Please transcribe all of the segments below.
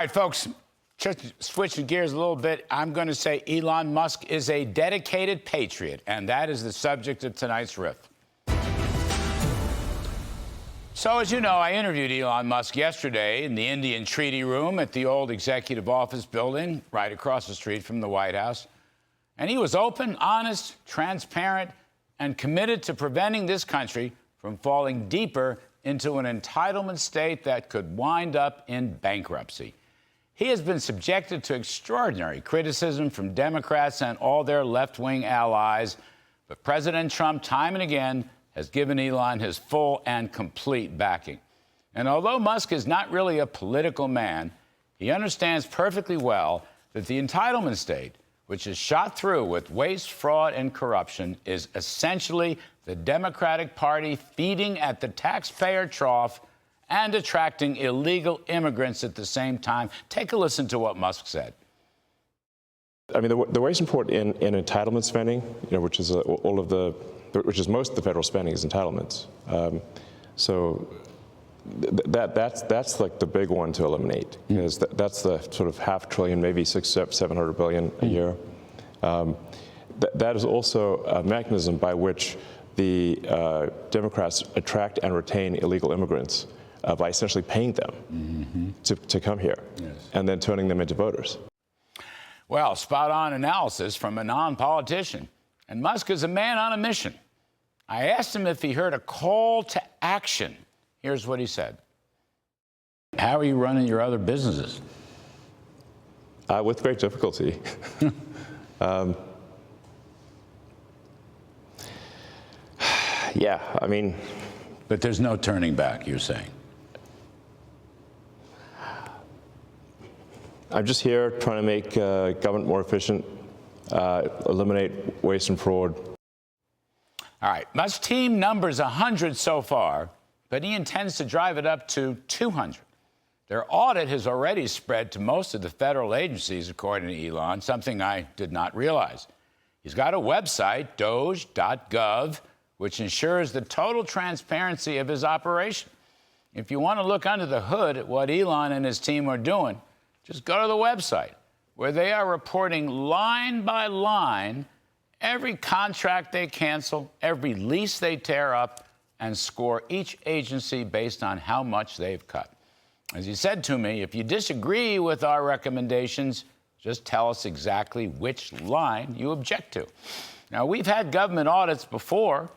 All right, folks, just switching gears a little bit, I'm going to say Elon Musk is a dedicated patriot, and that is the subject of tonight's riff. So, as you know, I interviewed Elon Musk yesterday in the Indian Treaty Room at the old Executive Office building right across the street from the White House. And he was open, honest, transparent, and committed to preventing this country from falling deeper into an entitlement state that could wind up in bankruptcy. He has been subjected to extraordinary criticism from Democrats and all their left-wing allies, but President Trump, time and again, has given Elon his full and complete backing. And although Musk is not really a political man, he understands perfectly well that the entitlement state, which is shot through with waste, fraud, and corruption, is essentially the Democratic Party feeding at the taxpayer trough and attracting illegal immigrants at the same time. Take a listen to what Musk said. I mean, the waste and fraud in entitlement spending, which is which is most of the federal spending is entitlements. So that's like the big one to eliminate. Because that's the sort of $500 billion, maybe $700 billion a year. That is also a mechanism by which the Democrats attract and retain illegal immigrants by essentially paying them to come here and then turning them into voters. Well, spot-on analysis from a non-politician. And Musk is a man on a mission. I asked him if he heard a call to action. Here's what he said. How are you running your other businesses? With great difficulty. Yeah, I mean... But there's no turning back, you're saying? I'm just here trying to make government more efficient, eliminate waste and fraud. All right, Musk's team numbers 100 so far, but he intends to drive it up to 200. Their audit has already spread to most of the federal agencies, according to Elon, something I did not realize. He's got a website, DOGE.gov, which ensures the total transparency of his operation. If you want to look under the hood at what Elon and his team are doing, just go to the website, where they are reporting line by line every contract they cancel, every lease they tear up, and score each agency based on how much they've cut. As he said to me, if you disagree with our recommendations, just tell us exactly which line you object to. Now, we've had government audits before.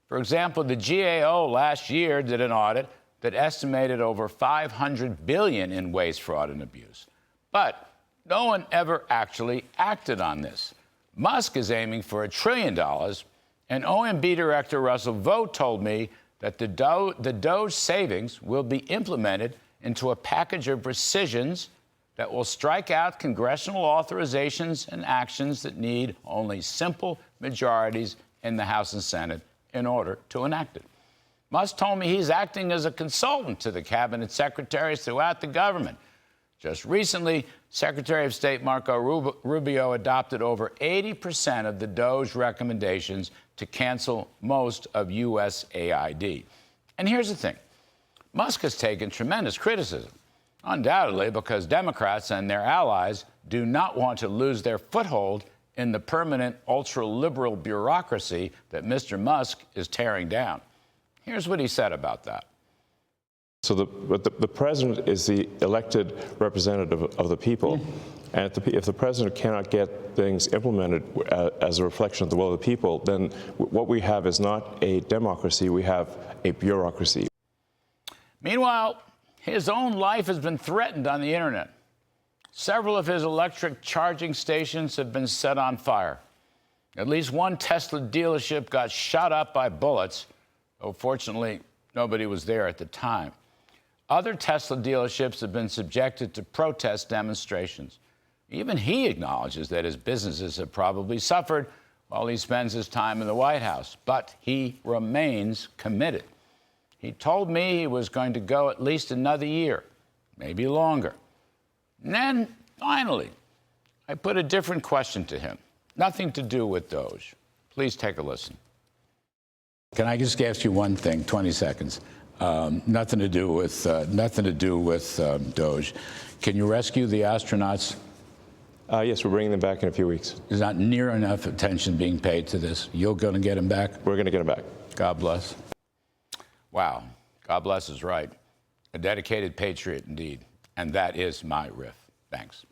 For example, the GAO last year did an audit that estimated over $500 billion in waste, fraud, and abuse. But no one ever actually acted on this. Musk is aiming for $1 trillion, and OMB Director Russell Vought told me that the DOGE savings will be implemented into a package of rescissions that will strike out congressional authorizations and actions that need only simple majorities in the House and Senate in order to enact it. Musk told me he's acting as a consultant to the cabinet secretaries throughout the government. Just recently, Secretary of State Marco Rubio adopted over 80% of the DOGE recommendations to cancel most of USAID. And here's the thing. Musk has taken tremendous criticism, undoubtedly because Democrats and their allies do not want to lose their foothold in the permanent ultra-liberal bureaucracy that Mr. Musk is tearing down. Here's what he said about that. So the president is the elected representative of the people. And if the president cannot get things implemented as a reflection of the will of the people, then what we have is not a democracy, we have a bureaucracy. Meanwhile, his own life has been threatened on the internet. Several of his electric charging stations have been set on fire. At least one Tesla dealership got shot up by bullets, though fortunately nobody was there at the time. Other Tesla dealerships have been subjected to protest demonstrations. Even he acknowledges that his businesses have probably suffered while he spends his time in the White House, but he remains committed. He told me he was going to go at least another year, maybe longer. And then, finally, I put a different question to him, nothing to do with DOGE. Please take a listen. Can I just ask you one thing, 20 seconds? Nothing to do with DOGE. Can you rescue the astronauts? Yes, we're bringing them back in a few weeks. There's not near enough attention being paid to this. You're going to get them back? We're going to get them back. God bless. Wow. God bless is right. A dedicated patriot indeed. And that is my riff. Thanks.